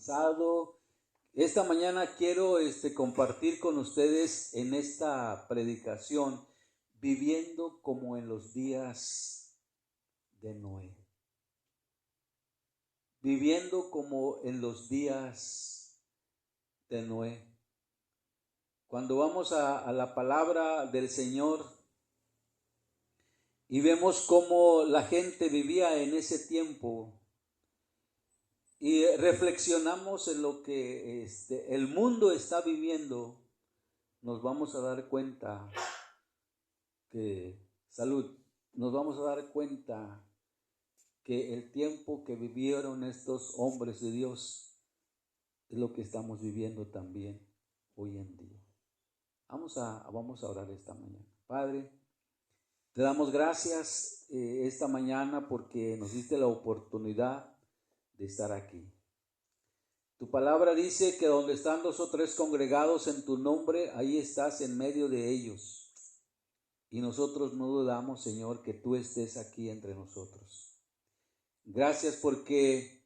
Sábado. Esta mañana quiero compartir con ustedes en esta predicación, viviendo como en los días de Noé. Viviendo como en los días de Noé. Cuando vamos a la palabra del Señor y vemos cómo la gente vivía en ese tiempo, y reflexionamos en lo que el mundo está viviendo, nos vamos a dar cuenta nos vamos a dar cuenta que el tiempo que vivieron estos hombres de Dios es lo que estamos viviendo también hoy en día. Vamos a orar esta mañana. Padre, te damos gracias esta mañana porque nos diste la oportunidad de estar aquí. Tu palabra dice que donde están 2 o 3 congregados en tu nombre, ahí estás en medio de ellos. Y nosotros no dudamos, Señor, que tú estés aquí entre nosotros. Gracias porque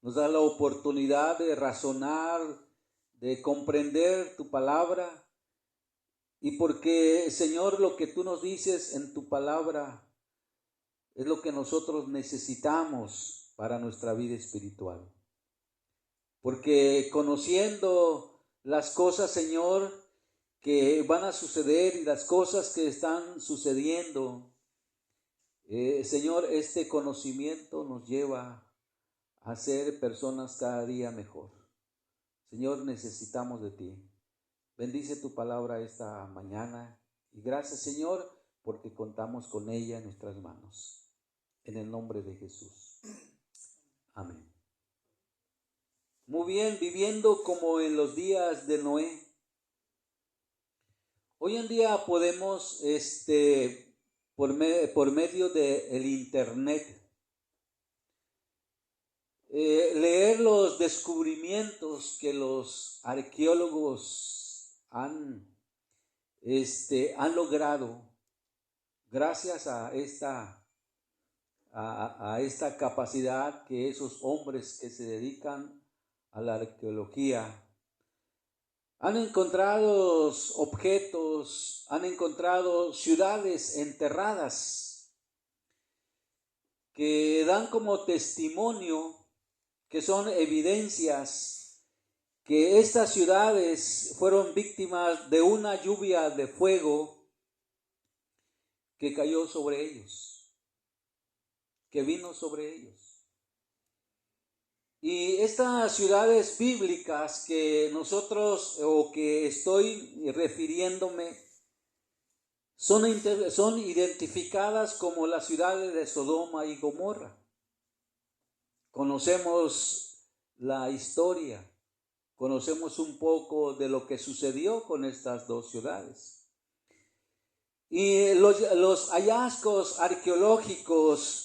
nos da la oportunidad de razonar, de comprender tu palabra. Y porque, Señor, lo que tú nos dices en tu palabra es lo que nosotros necesitamos para nuestra vida espiritual. Porque conociendo las cosas, Señor, que van a suceder y las cosas que están sucediendo, Señor, este conocimiento nos lleva a ser personas cada día mejor. Señor, necesitamos de ti. Bendice tu palabra esta mañana y gracias, Señor, porque contamos con ella en nuestras manos. En el nombre de Jesús. Amén. Muy bien, viviendo como en los días de Noé. Hoy en día podemos, por medio del internet, leer los descubrimientos que los arqueólogos han logrado gracias a esta capacidad que esos hombres que se dedican a la arqueología han encontrado objetos, han encontrado ciudades enterradas que dan como testimonio, que son evidencias que estas ciudades fueron víctimas de una lluvia de fuego que cayó sobre ellos, que vino sobre ellos. Y estas ciudades bíblicas que nosotros, o que estoy refiriéndome, son identificadas como las ciudades de Sodoma y Gomorra. Conocemos la historia, conocemos un poco de lo que sucedió con estas dos ciudades. Y los hallazgos arqueológicos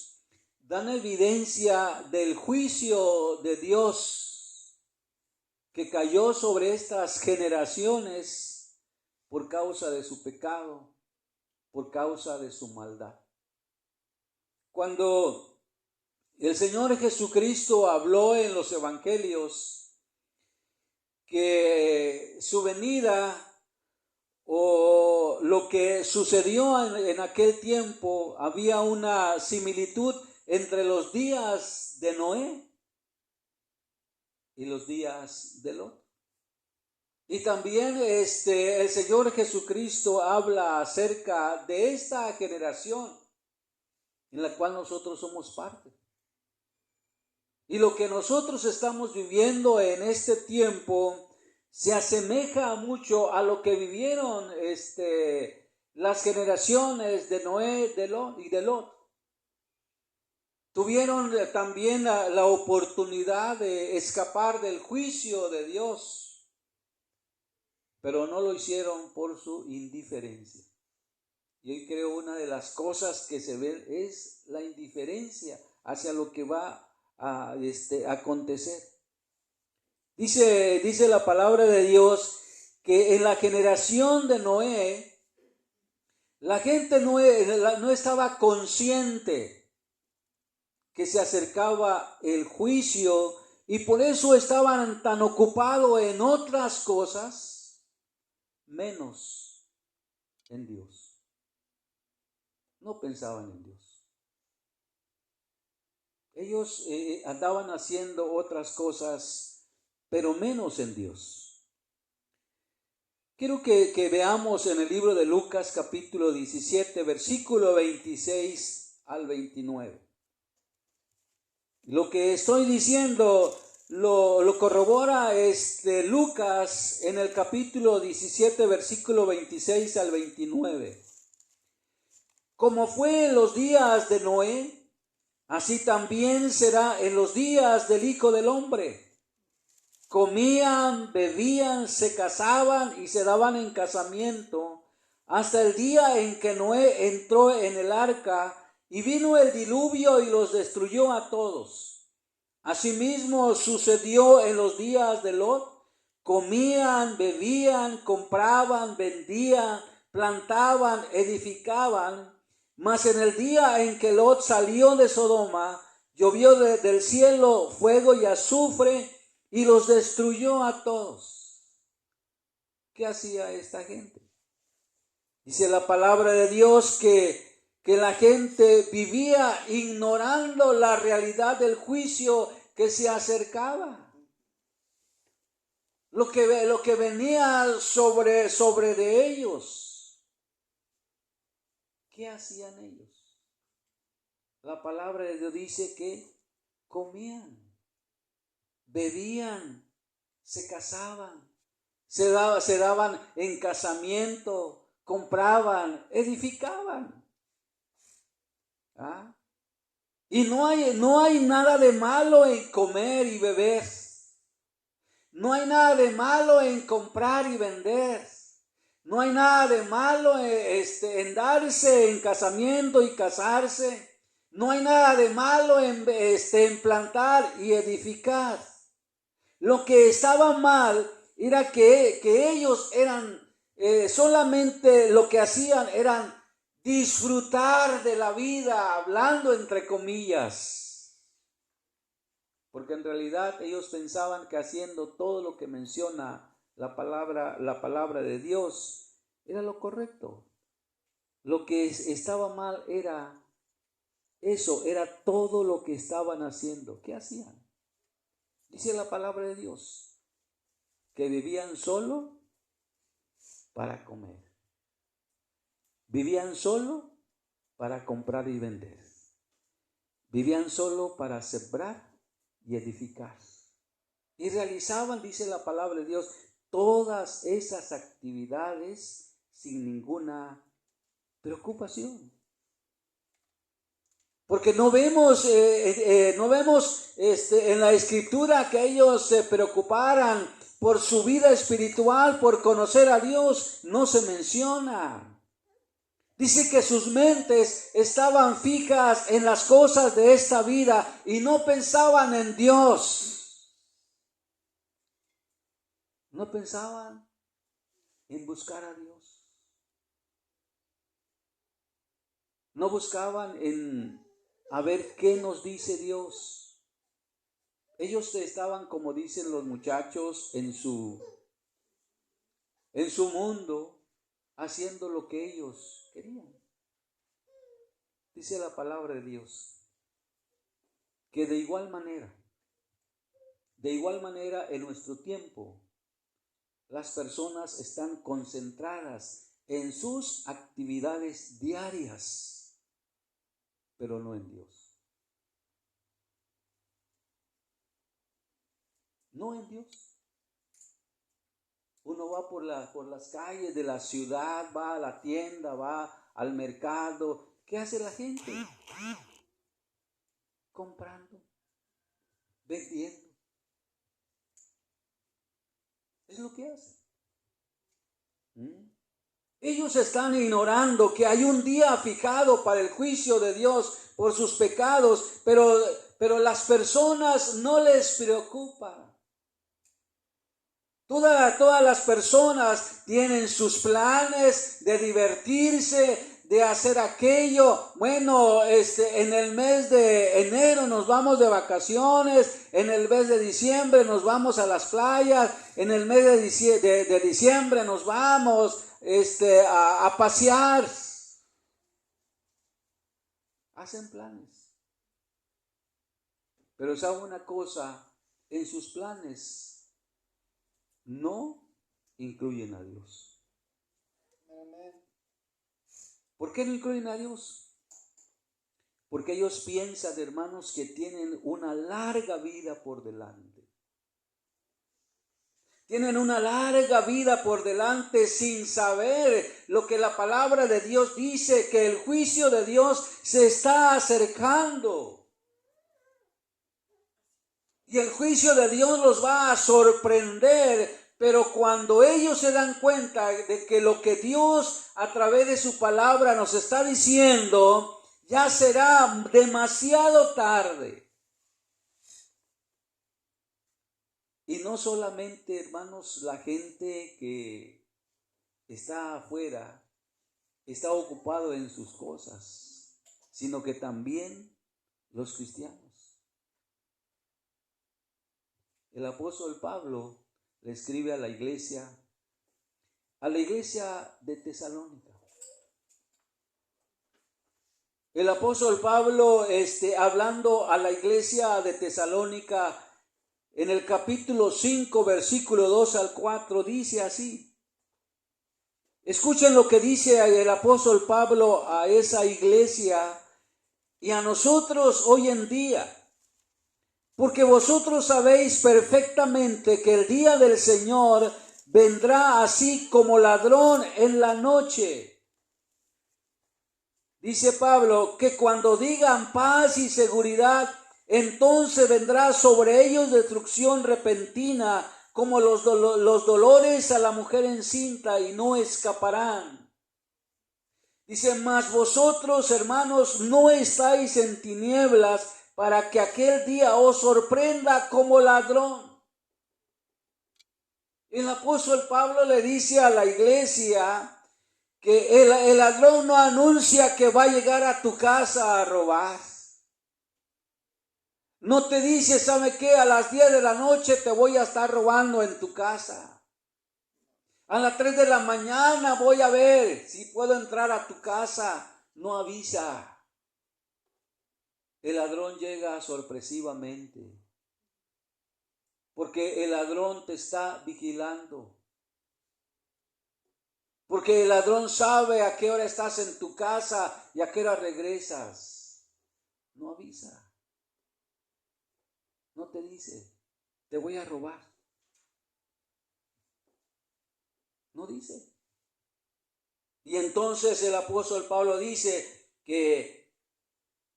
dan evidencia del juicio de Dios que cayó sobre estas generaciones por causa de su pecado, por causa de su maldad. Cuando el Señor Jesucristo habló en los evangelios que su venida o lo que sucedió en aquel tiempo, había una similitud entre los días de Noé y los días de Lot. Y también el Señor Jesucristo habla acerca de esta generación en la cual nosotros somos parte. Y lo que nosotros estamos viviendo en este tiempo se asemeja mucho a lo que vivieron las generaciones de Noé y de Lot. Tuvieron también la oportunidad de escapar del juicio de Dios, pero no lo hicieron por su indiferencia. Y hoy creo una de las cosas que se ve es la indiferencia hacia lo que va a acontecer. Dice la palabra de Dios que en la generación de Noé, la gente no estaba consciente que se acercaba el juicio y por eso estaban tan ocupados en otras cosas, menos en Dios. No pensaban en Dios. Ellos andaban haciendo otras cosas, pero menos en Dios. Quiero que veamos en el libro de Lucas capítulo 17, versículo 26 al 29. Lo que estoy diciendo lo corrobora Lucas en el capítulo 17, versículo 26 al 29. Como fue en los días de Noé, así también será en los días del Hijo del Hombre. Comían, bebían, se casaban y se daban en casamiento hasta el día en que Noé entró en el arca y vino el diluvio y los destruyó a todos. Asimismo sucedió en los días de Lot. Comían, bebían, compraban, vendían, plantaban, edificaban. Mas en el día en que Lot salió de Sodoma, llovió del cielo fuego y azufre y los destruyó a todos. ¿Qué hacía esta gente? Dice la palabra de Dios que la gente vivía ignorando la realidad del juicio que se acercaba. Lo que venía sobre de ellos. ¿Qué hacían ellos? La palabra de Dios dice que comían, bebían, se casaban, se daban en casamiento, compraban, edificaban. ¿Ah? Y no hay nada de malo en comer y beber. No hay nada de malo en comprar y vender. No hay nada de malo en darse en casamiento y casarse. No hay nada de malo en plantar y edificar. Lo que estaba mal era que ellos eran solamente lo que hacían eran disfrutar de la vida, hablando entre comillas. Porque en realidad ellos pensaban que haciendo todo lo que menciona la palabra de Dios era lo correcto. Lo que estaba mal era eso, era todo lo que estaban haciendo. ¿Qué hacían? Dice la palabra de Dios que vivían solo para comer. Vivían solo para comprar y vender. Vivían solo para sembrar y edificar. Y realizaban, dice la palabra de Dios, todas esas actividades sin ninguna preocupación. Porque no vemos en la escritura que ellos se preocuparan por su vida espiritual, por conocer a Dios, no se menciona. Dice que sus mentes estaban fijas en las cosas de esta vida y no pensaban en Dios. No pensaban en buscar a Dios. No buscaban en a ver qué nos dice Dios. Ellos estaban, como dicen los muchachos, en su mundo, haciendo lo que ellos querían. Dice la palabra de Dios que de igual manera en nuestro tiempo, las personas están concentradas en sus actividades diarias, pero no en Dios. No en Dios. Uno va por las calles de la ciudad, va a la tienda, va al mercado. ¿Qué hace la gente? Comprando, vendiendo. Es lo que hace. Ellos están ignorando que hay un día fijado para el juicio de Dios por sus pecados, pero las personas no les preocupa. Todas las personas tienen sus planes de divertirse, de hacer aquello. Bueno, en el mes de enero nos vamos de vacaciones, en el mes de diciembre nos vamos a las playas, en el mes de diciembre nos vamos a pasear. Hacen planes. Pero ¿sabe una cosa? En sus planes no incluyen a Dios. ¿Por qué no incluyen a Dios? Porque ellos piensan, hermanos, que tienen una larga vida por delante. Tienen una larga vida por delante sin saber lo que la palabra de Dios dice, que el juicio de Dios se está acercando. Y el juicio de Dios los va a sorprender, pero cuando ellos se dan cuenta de que lo que Dios a través de su palabra nos está diciendo, ya será demasiado tarde. Y no solamente, hermanos, la gente que está afuera, está ocupado en sus cosas, sino que también los cristianos. El apóstol Pablo le escribe a la iglesia de Tesalónica. El apóstol Pablo, hablando a la iglesia de Tesalónica, en el capítulo 5, versículo 2 al 4, dice así. Escuchen lo que dice el apóstol Pablo a esa iglesia y a nosotros hoy en día. Porque vosotros sabéis perfectamente que el día del Señor vendrá así como ladrón en la noche. Dice Pablo, que cuando digan paz y seguridad, entonces vendrá sobre ellos destrucción repentina, como los dolores a la mujer encinta, y no escaparán. Dice, mas vosotros, hermanos, no estáis en tinieblas, para que aquel día os sorprenda como ladrón. El apóstol Pablo le dice a la iglesia que el ladrón no anuncia que va a llegar a tu casa a robar. No te dice, ¿sabe qué? A las 10 de la noche te voy a estar robando en tu casa. A las 3 de la mañana voy a ver si puedo entrar a tu casa. No avisa. El ladrón llega sorpresivamente, porque el ladrón te está vigilando, porque el ladrón sabe a qué hora estás en tu casa y a qué hora regresas. No avisa, no te dice, te voy a robar. No dice. Y entonces el apóstol Pablo dice que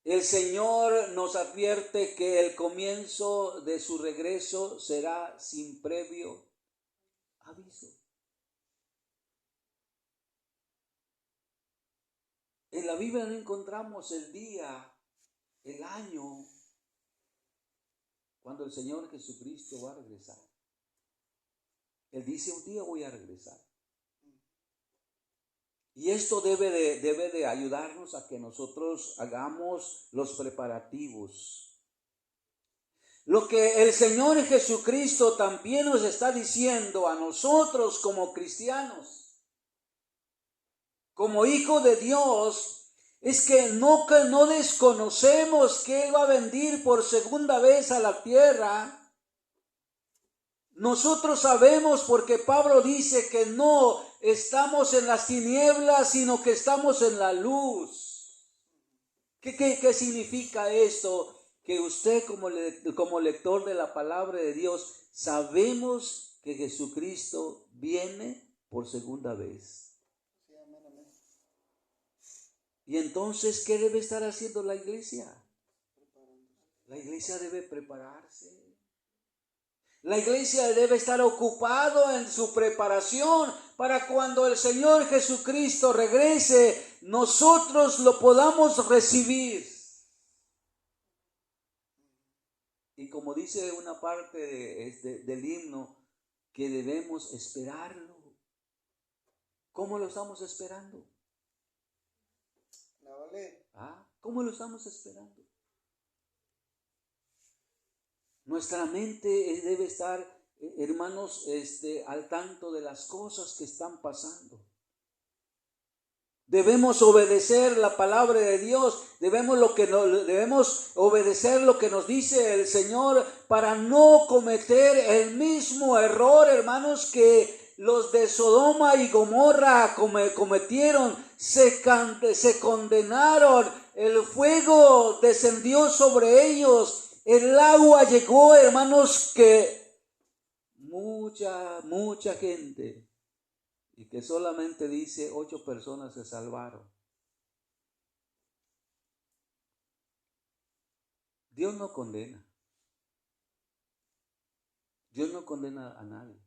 el Señor nos advierte que el comienzo de su regreso será sin previo aviso. En la Biblia no encontramos el día, el año, cuando el Señor Jesucristo va a regresar. Él dice, un día voy a regresar. Y esto debe de ayudarnos a que nosotros hagamos los preparativos. Lo que el Señor Jesucristo también nos está diciendo a nosotros como cristianos, como hijos de Dios, es que no desconocemos que Él va a venir por segunda vez a la tierra. Nosotros sabemos, porque Pablo dice que no estamos en las tinieblas, sino que estamos en la luz. ¿Qué significa esto? Que usted como lector de la palabra de Dios, sabemos que Jesucristo viene por segunda vez. Y entonces, ¿qué debe estar haciendo la iglesia? La iglesia debe prepararse. La iglesia debe estar ocupado en su preparación para cuando el Señor Jesucristo regrese, nosotros lo podamos recibir. Y como dice una parte del himno, que debemos esperarlo. ¿Cómo lo estamos esperando? ¿Cómo lo estamos esperando? Nuestra mente debe estar, hermanos, al tanto de las cosas que están pasando. Debemos obedecer la palabra de Dios, debemos obedecer lo que nos dice el Señor para no cometer el mismo error, hermanos, que los de Sodoma y Gomorra cometieron. Se condenaron, el fuego descendió sobre ellos, el agua llegó, hermanos, que mucha gente. Y que solamente dice 8 personas se salvaron. Dios no condena. Dios no condena a nadie.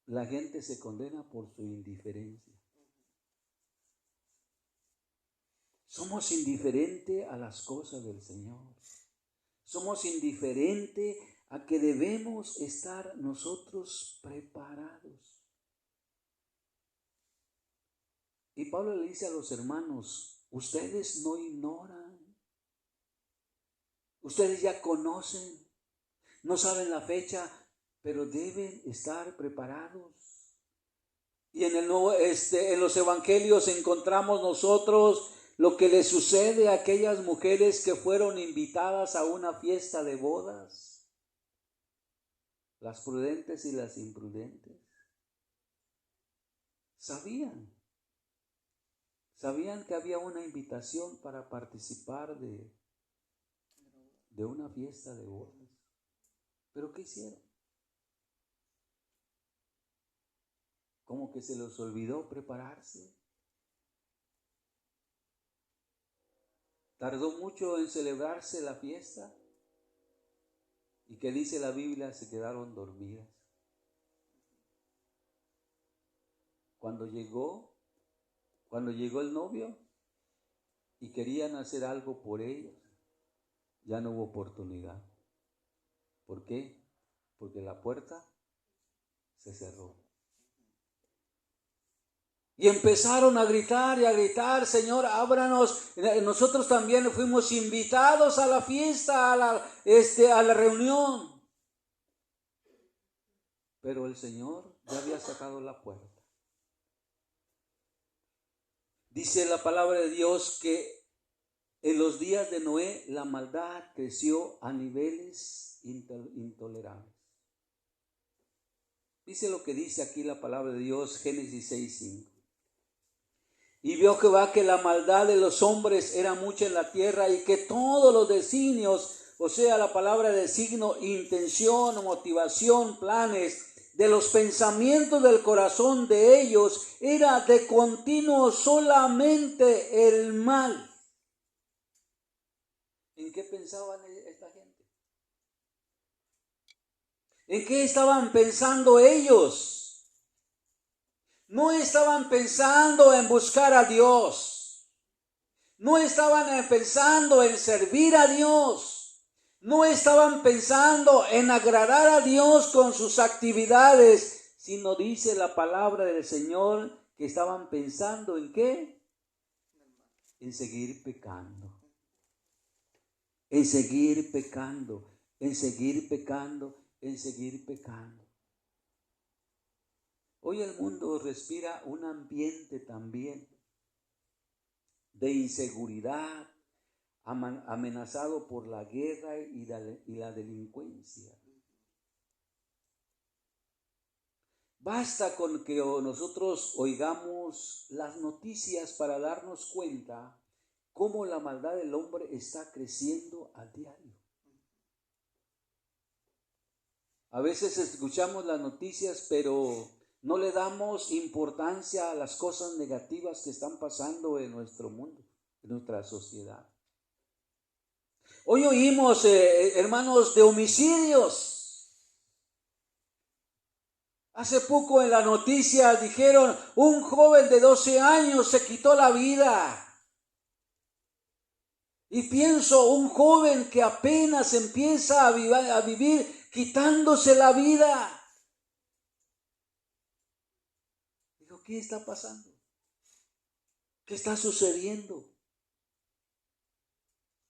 La gente se condena por su indiferencia. Somos indiferentes a las cosas del Señor. Somos indiferentes a que debemos estar nosotros preparados. Y Pablo le dice a los hermanos, ustedes no ignoran, ustedes ya conocen, no saben la fecha, pero deben estar preparados. Y en los evangelios encontramos nosotros lo que le sucede a aquellas mujeres que fueron invitadas a una fiesta de bodas. Las prudentes y las imprudentes. Sabían que había una invitación para participar de una fiesta de bodas. ¿Pero qué hicieron? Como que se les olvidó prepararse. Tardó mucho en celebrarse la fiesta. ¿Y qué dice la Biblia? Se quedaron dormidas. Cuando llegó el novio y querían hacer algo por ellos, ya no hubo oportunidad. ¿Por qué? Porque la puerta se cerró. Y empezaron a gritar, Señor, ábranos. Nosotros también fuimos invitados a la fiesta, a la reunión. Pero el Señor ya había sacado la puerta. Dice la palabra de Dios que en los días de Noé la maldad creció a niveles intolerables. Dice lo que dice aquí la palabra de Dios, Génesis 6:5. Y vio Jehová que la maldad de los hombres era mucha en la tierra y que todos los designios, o sea, la palabra designo, intención, motivación, planes, de los pensamientos del corazón de ellos era de continuo solamente el mal. ¿En qué pensaban esta gente? ¿En qué estaban pensando ellos? No estaban pensando en buscar a Dios. No estaban pensando en servir a Dios. No estaban pensando en agradar a Dios con sus actividades, sino dice la palabra del Señor que estaban pensando ¿en qué? En seguir pecando. En seguir pecando. En seguir pecando. En seguir pecando. Hoy el mundo respira un ambiente también de inseguridad, amenazado por la guerra y la delincuencia. Basta con que nosotros oigamos las noticias para darnos cuenta cómo la maldad del hombre está creciendo a diario. A veces escuchamos las noticias, pero no le damos importancia a las cosas negativas que están pasando en nuestro mundo, en nuestra sociedad. Hoy oímos, hermanos, de homicidios. Hace poco en la noticia dijeron, un joven de 12 años se quitó la vida. Y pienso, un joven que apenas empieza a vivir quitándose la vida. ¿Qué está pasando? ¿Qué está sucediendo?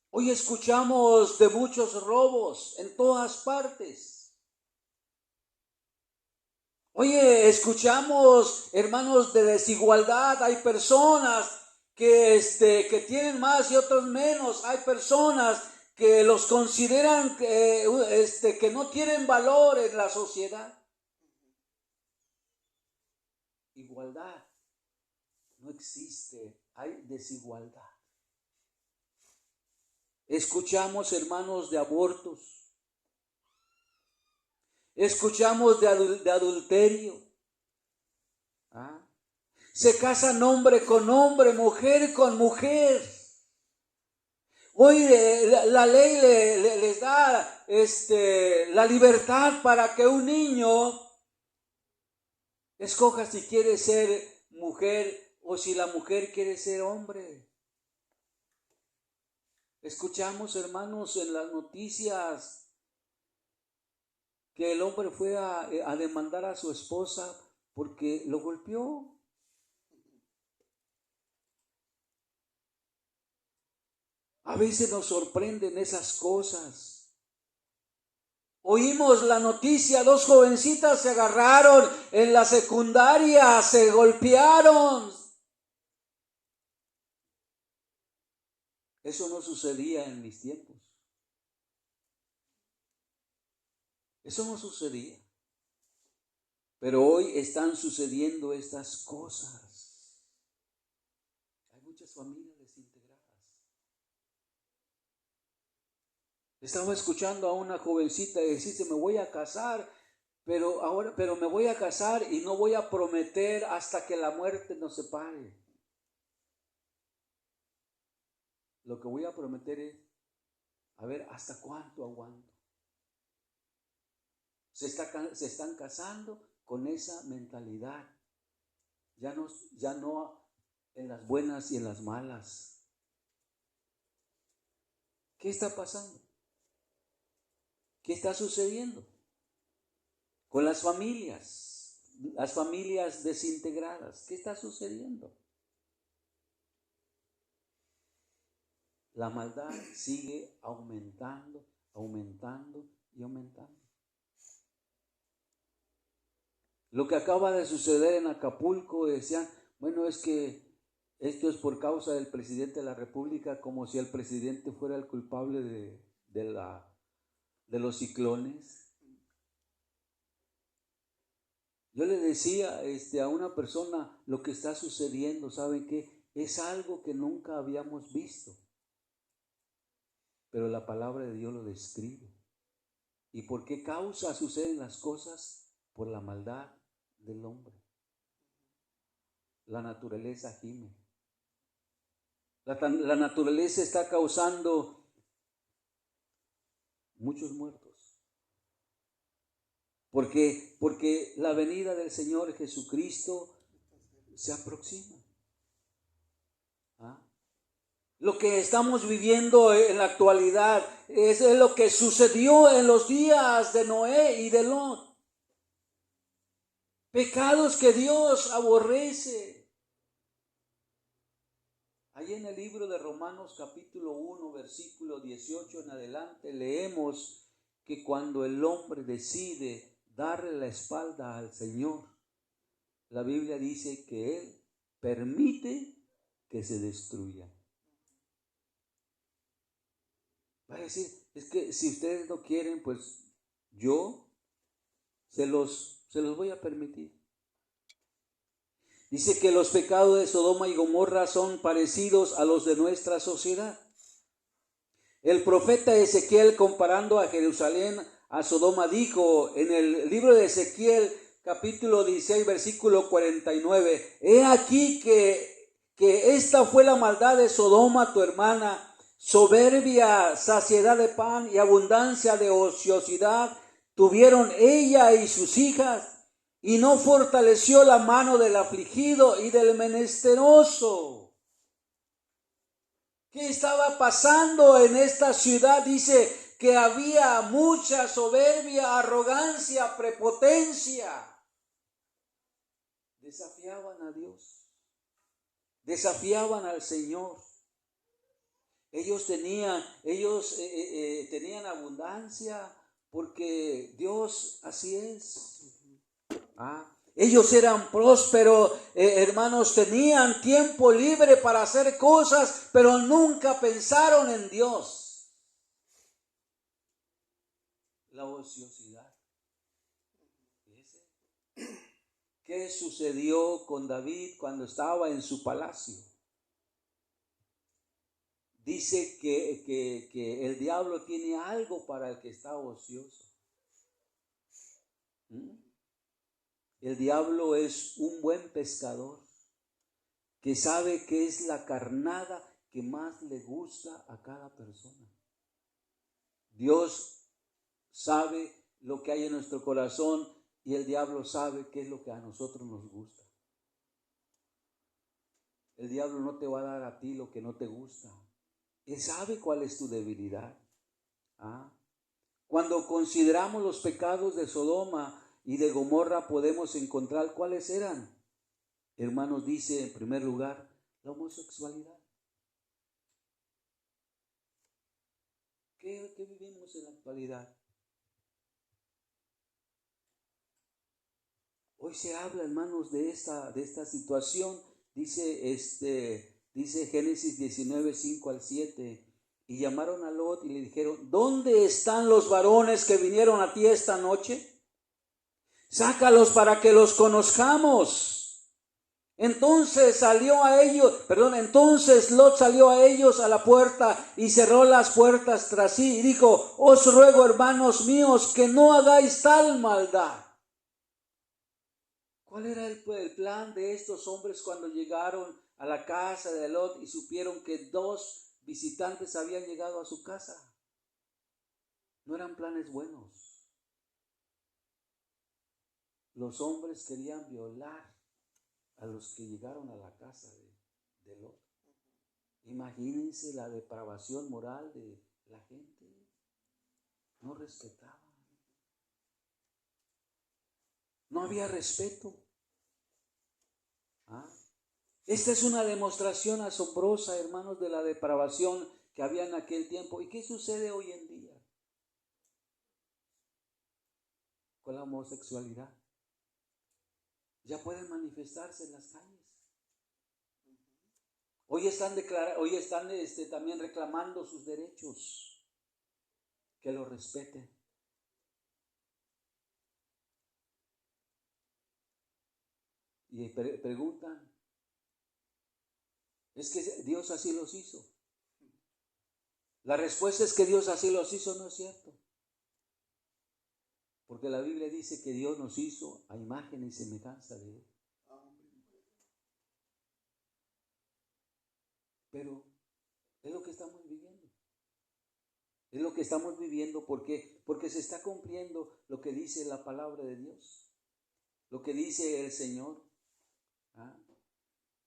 Hoy escuchamos de muchos robos en todas partes. Oye, escuchamos, hermanos, de desigualdad. Hay personas que tienen más y otros menos. Hay personas que los consideran que no tienen valor en la sociedad. Igualdad no existe, hay desigualdad. Escuchamos, hermanos, de abortos. Escuchamos de adulterio. Se casan hombre con hombre, mujer con mujer. Hoy la ley les da la libertad para que un niño escoja si quiere ser mujer o si la mujer quiere ser hombre. Escuchamos, hermanos, en las noticias que el hombre fue a demandar a su esposa porque lo golpeó. A veces nos sorprenden esas cosas. Oímos la noticia, 2 jovencitas se agarraron en la secundaria, se golpearon. Eso no sucedía en mis tiempos. Eso no sucedía. Pero hoy están sucediendo estas cosas. Hay muchas familias desintegradas. Estaba escuchando a una jovencita decirse, me voy a casar, pero me voy a casar y no voy a prometer hasta que la muerte nos separe. Lo que voy a prometer es, a ver, ¿hasta cuánto aguanto? Se están casando con esa mentalidad. Ya no en las buenas y en las malas. ¿Qué está pasando? ¿Qué está sucediendo con las familias desintegradas? ¿Qué está sucediendo? La maldad sigue aumentando y aumentando. Lo que acaba de suceder en Acapulco, decían, bueno, es que esto es por causa del presidente de la República, como si el presidente fuera el culpable de los ciclones. Yo le decía a una persona, lo que está sucediendo, ¿saben qué? Es algo que nunca habíamos visto. Pero la palabra de Dios lo describe. ¿Y por qué causa suceden las cosas? Por la maldad del hombre. La naturaleza gime. La naturaleza está causando muchos muertos. Porque la venida del Señor Jesucristo se aproxima. Lo que estamos viviendo en la actualidad es lo que sucedió en los días de Noé y de Lot. Pecados que Dios aborrece. Ahí en el libro de Romanos capítulo 1, versículo 18 en adelante, leemos que cuando el hombre decide darle la espalda al Señor, la Biblia dice que Él permite que se destruya. Va a decir, es que si ustedes no quieren, pues yo se los voy a permitir. Dice que los pecados de Sodoma y Gomorra son parecidos a los de nuestra sociedad. El profeta Ezequiel, comparando a Jerusalén a Sodoma, dijo en el libro de Ezequiel, capítulo 16, versículo 49, he aquí que esta fue la maldad de Sodoma, tu hermana, soberbia, saciedad de pan y abundancia de ociosidad tuvieron ella y sus hijas, y no fortaleció la mano del afligido y del menesteroso. ¿Qué estaba pasando en esta ciudad? Dice que había mucha soberbia, arrogancia, prepotencia. Desafiaban a Dios. desafiaban al Señor. Ellos tenían abundancia porque Dios así es. Ellos eran prósperos, hermanos, tenían tiempo libre para hacer cosas, pero nunca pensaron en Dios. La ociosidad. ¿Qué sucedió con David cuando estaba en su palacio? Dice que el diablo tiene algo para el que está ocioso. El diablo es un buen pescador que sabe qué es la carnada que más le gusta a cada persona. Dios sabe lo que hay en nuestro corazón y el diablo sabe qué es lo que a nosotros nos gusta. El diablo no te va a dar a ti lo que no te gusta. Él sabe cuál es tu debilidad. Cuando consideramos los pecados de Sodoma y de Gomorra, podemos encontrar cuáles eran. Hermanos, dice en primer lugar, la homosexualidad. ¿Qué vivimos en la actualidad? Hoy se habla, hermanos, de esta situación. Dice Génesis 19, 5 al 7, y llamaron a Lot y le dijeron, ¿dónde están los varones que vinieron a ti esta noche? Sácalos para que los conozcamos. Entonces Lot salió a ellos a la puerta y cerró las puertas tras sí y dijo, os ruego, hermanos míos, que no hagáis tal maldad. ¿Cuál era el plan de estos hombres cuando llegaron a la casa de Lot y supieron que 2 visitantes habían llegado a su casa? No eran planes buenos. Los hombres querían violar a los que llegaron a la casa de Lot. Imagínense la depravación moral de la gente. No respetaban. No había respeto. Esta es una demostración asombrosa, hermanos, de la depravación que había en aquel tiempo. ¿Y qué sucede hoy en día con la homosexualidad? Ya pueden manifestarse en las calles. Hoy están también reclamando sus derechos, que los respeten. Y preguntan, es que Dios así los hizo. La respuesta es que Dios así los hizo, no es cierto. Porque la Biblia dice que Dios nos hizo a imagen y semejanza de Él. Pero es lo que estamos viviendo. Es lo que estamos viviendo porque se está cumpliendo lo que dice la palabra de Dios. Lo que dice el Señor.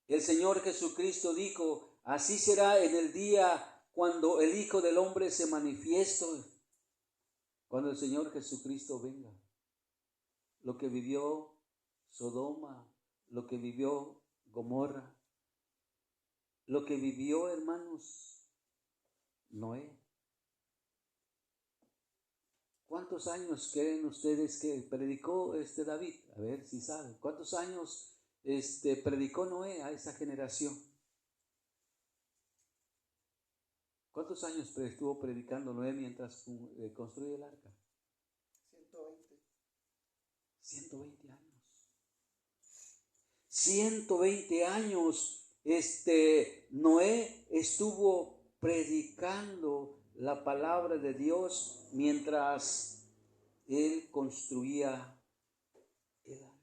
El Señor Jesucristo dijo, así será en el día cuando el Hijo del Hombre se manifieste, cuando el Señor Jesucristo venga. Lo que vivió Sodoma, lo que vivió Gomorra, lo que vivió, hermanos, Noé. ¿Cuántos años creen ustedes que predicó David? A ver si saben. ¿Cuántos años predicó Noé a esa generación? ¿Cuántos años estuvo predicando Noé mientras construye el arca? 120 años. 120 años Noé estuvo predicando la palabra de Dios mientras él construía el arca.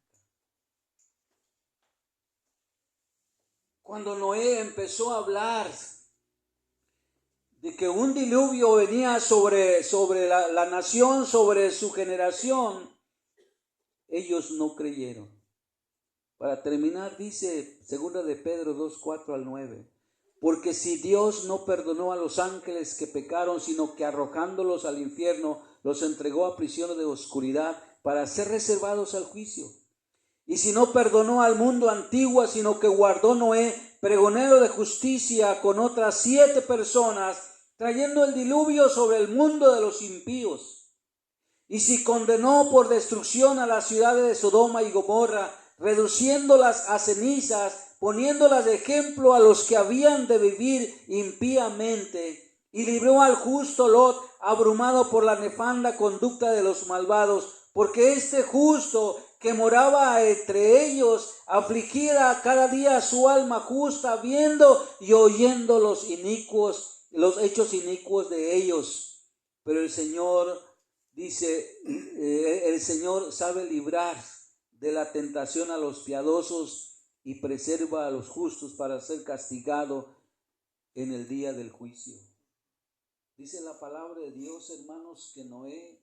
Cuando Noé empezó a hablar de que un diluvio venía sobre la nación, sobre su generación, ellos no creyeron. Para terminar, dice 2 de Pedro 2, 4 al 9, porque si Dios no perdonó a los ángeles que pecaron, sino que arrojándolos al infierno, los entregó a prisiones de oscuridad para ser reservados al juicio. Y si no perdonó al mundo antiguo, sino que guardó Noé, pregonero de justicia, con otras 7 personas, trayendo el diluvio sobre el mundo de los impíos. Y si condenó por destrucción a las ciudades de Sodoma y Gomorra, reduciéndolas a cenizas, poniéndolas de ejemplo a los que habían de vivir impíamente, y libró al justo Lot, abrumado por la nefanda conducta de los malvados, porque este justo que moraba entre ellos afligiera cada día su alma justa, viendo y oyendo los hechos inicuos de ellos. Pero el Señor dice, el Señor sabe librar de la tentación a los piadosos y preserva a los justos para ser castigado en el día del juicio. Dice la palabra de Dios, hermanos, que Noé,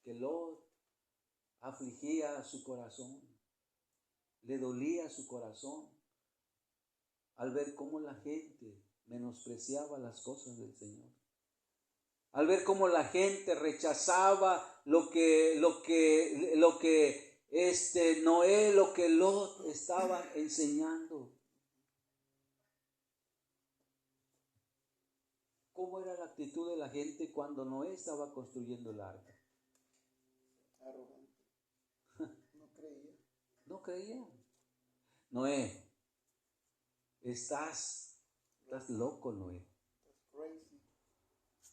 que Lot afligía su corazón, le dolía su corazón al ver cómo la gente menospreciaba las cosas del Señor, al ver cómo la gente rechazaba lo que Noé, lo que Lot estaba enseñando. ¿Cómo era la actitud de la gente cuando Noé estaba construyendo el arca? Arrogante. No creía. No creían. Noé, estás loco, Noé. Crazy.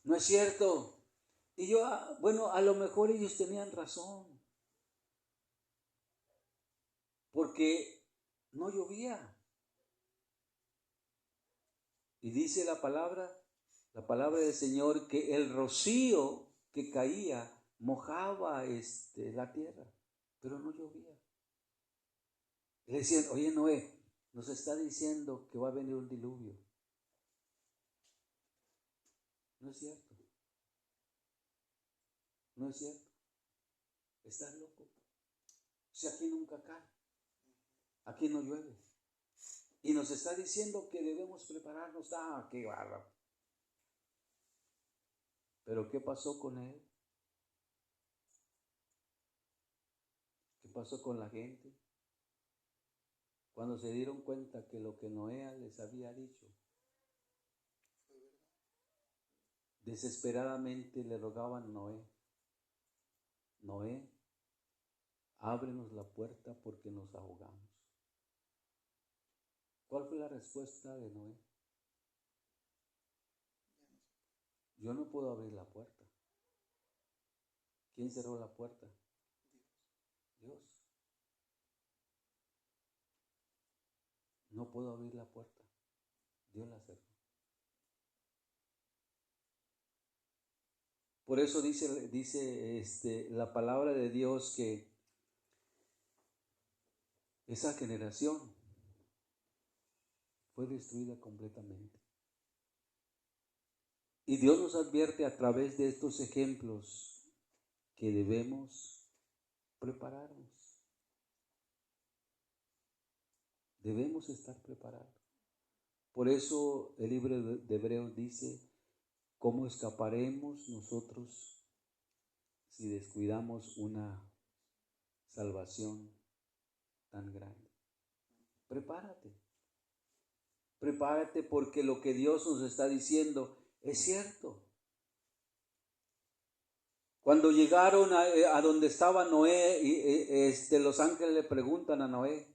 No es cierto. Y yo, bueno, a lo mejor ellos tenían razón. Porque no llovía. Y dice la palabra del Señor, que el rocío que caía mojaba la tierra, pero no llovía. Y le decían, oye Noé, nos está diciendo que va a venir un diluvio. No es cierto. No es cierto. Estás loco. Si aquí nunca cae, aquí no llueve. Y nos está diciendo que debemos prepararnos. Qué bárbaro. Pero ¿qué pasó con él? ¿Qué pasó con la gente? Cuando se dieron cuenta que lo que Noé les había dicho, desesperadamente le rogaban a Noé, ábrenos la puerta porque nos ahogamos. ¿Cuál fue la respuesta de Noé? Yo no puedo abrir la puerta. ¿Quién cerró la puerta? Dios. No puedo abrir la puerta. Dios la cerró. Por eso dice la palabra de Dios que esa generación fue destruida completamente. Y Dios nos advierte a través de estos ejemplos que debemos prepararnos. Debemos estar preparados. Por eso el libro de Hebreos dice, ¿cómo escaparemos nosotros si descuidamos una salvación tan grande? Prepárate. Prepárate porque lo que Dios nos está diciendo es cierto. Cuando llegaron a donde estaba Noé, los ángeles le preguntan a Noé,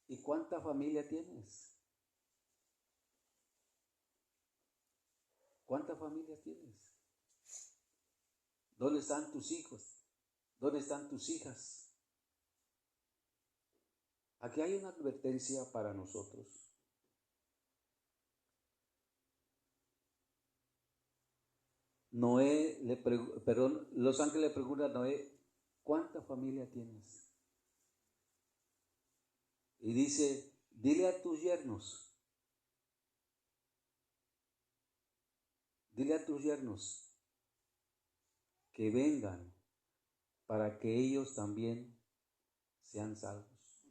¿y cuánta familia tienes? ¿Cuánta familia tienes? ¿Dónde están tus hijos? ¿Dónde están tus hijas? Aquí hay una advertencia para nosotros. Los ángeles le preguntan a Noé, ¿cuánta familia tienes? Y dice, dile a tus yernos que vengan para que ellos también sean salvos.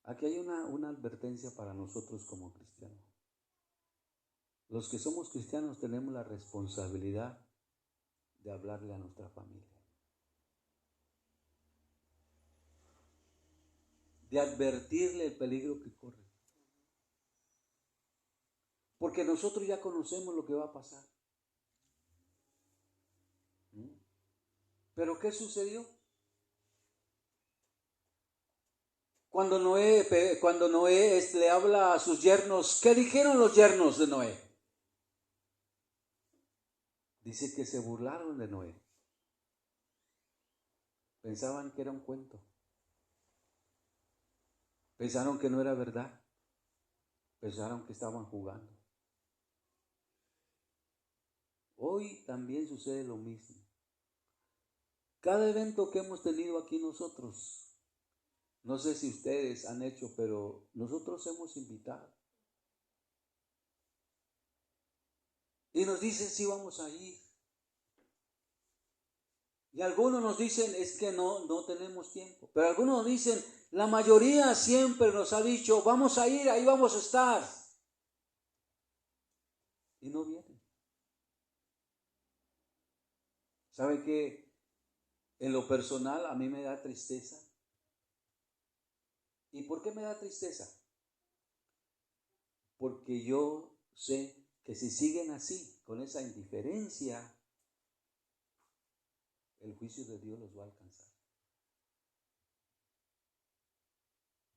Aquí hay una advertencia para nosotros como cristianos. Los que somos cristianos tenemos la responsabilidad de hablarle a nuestra familia. de advertirle el peligro que corre. Porque nosotros ya conocemos lo que va a pasar. ¿Pero qué sucedió? Cuando Noé le habla a sus yernos, ¿qué dijeron los yernos de Noé? Dice que se burlaron de Noé. Pensaban que era un cuento. Pensaron que no era verdad. Pensaron que estaban jugando. Hoy también sucede lo mismo. Cada evento que hemos tenido aquí nosotros, no sé si ustedes han hecho, pero nosotros hemos invitado. Y nos dicen sí vamos a ir. Y algunos nos dicen es que no tenemos tiempo. Pero algunos nos dicen, la mayoría siempre nos ha dicho, vamos a ir, ahí vamos a estar. Y no vienen. ¿Sabe qué? En lo personal a mí me da tristeza. ¿Y por qué me da tristeza? Porque yo sé que si siguen así, con esa indiferencia, el juicio de Dios los va a alcanzar.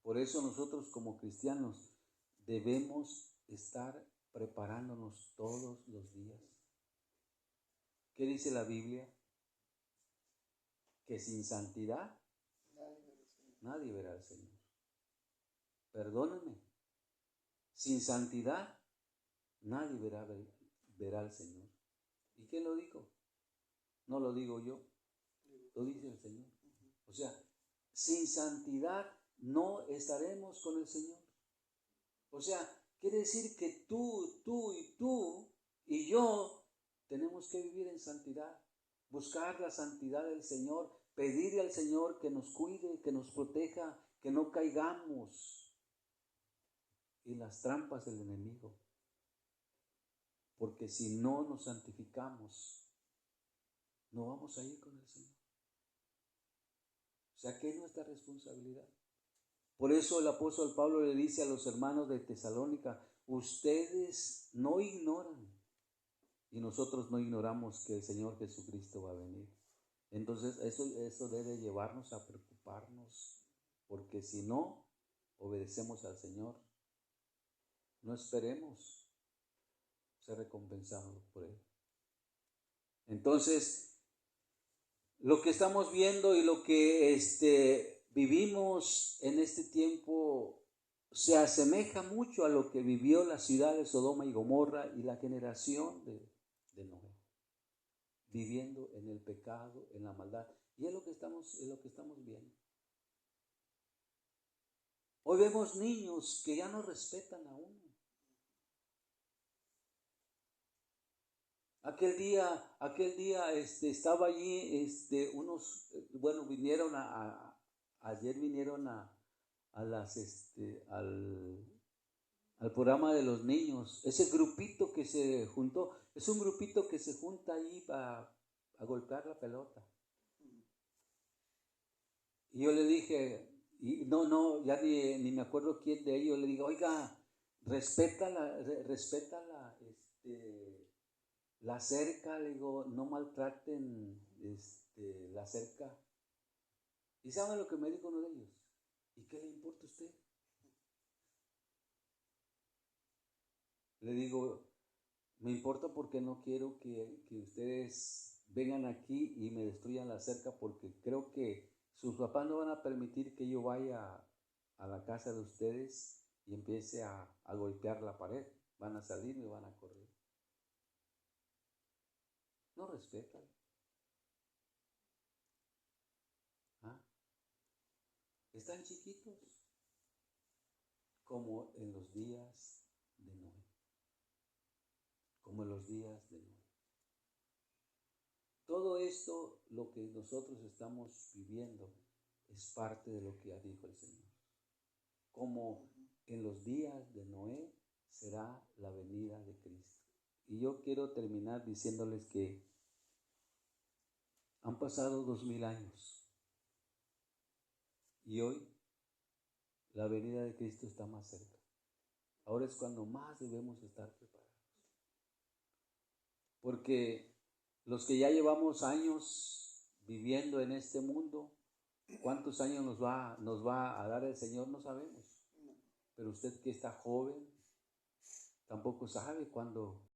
Por eso nosotros como cristianos debemos estar preparándonos todos los días. ¿Qué dice la Biblia? Que sin santidad nadie verá al Señor. Perdónenme. Sin santidad nadie verá al Señor. ¿Y quién lo dijo? No lo digo yo, lo dice el Señor. O sea, sin santidad no estaremos con el Señor. O sea, quiere decir que tú y yo tenemos que vivir en santidad, buscar la santidad del Señor, pedirle al Señor que nos cuide, que nos proteja, que no caigamos en las trampas del enemigo. Porque si no nos santificamos, no vamos a ir con el Señor. O sea, ¿qué es nuestra responsabilidad? Por eso el apóstol Pablo le dice a los hermanos de Tesalónica, ustedes no ignoran y nosotros no ignoramos que el Señor Jesucristo va a venir. Entonces eso debe llevarnos a preocuparnos, porque si no obedecemos al Señor, no esperemos ser recompensados por Él. Entonces, lo que estamos viendo y lo que vivimos en este tiempo se asemeja mucho a lo que vivió la ciudad de Sodoma y Gomorra y la generación de Noé, viviendo en el pecado, en la maldad. Y es lo que estamos viendo. Hoy vemos niños que ya no respetan a uno. Aquel día estaba allí unos, bueno, ayer vinieron al programa de los niños. Ese grupito que se juntó, es un grupito que se junta ahí a golpear la pelota. Y yo le dije, y ya ni me acuerdo quién de ellos, le digo, oiga, respeta la cerca, le digo, no maltraten la cerca. ¿Y saben lo que me dijo uno de ellos? ¿Y qué le importa a usted? Le digo, me importa porque no quiero que ustedes vengan aquí y me destruyan la cerca, porque creo que sus papás no van a permitir que yo vaya a la casa de ustedes y empiece a golpear la pared. Van a salir y me van a correr. No respetan. ¿Ah? Están chiquitos, como en los días de Noé. Como en los días de Noé. Todo esto, lo que nosotros estamos viviendo, es parte de lo que ya dijo el Señor. Como en los días de Noé será la venida de Cristo. Y yo quiero terminar diciéndoles que han pasado 2000 años y hoy La venida de Cristo está más cerca. Ahora es cuando más debemos estar preparados. Porque los que ya llevamos años viviendo en este mundo, ¿cuántos años nos va a dar el Señor? No sabemos. Pero usted que está joven, tampoco sabe cuándo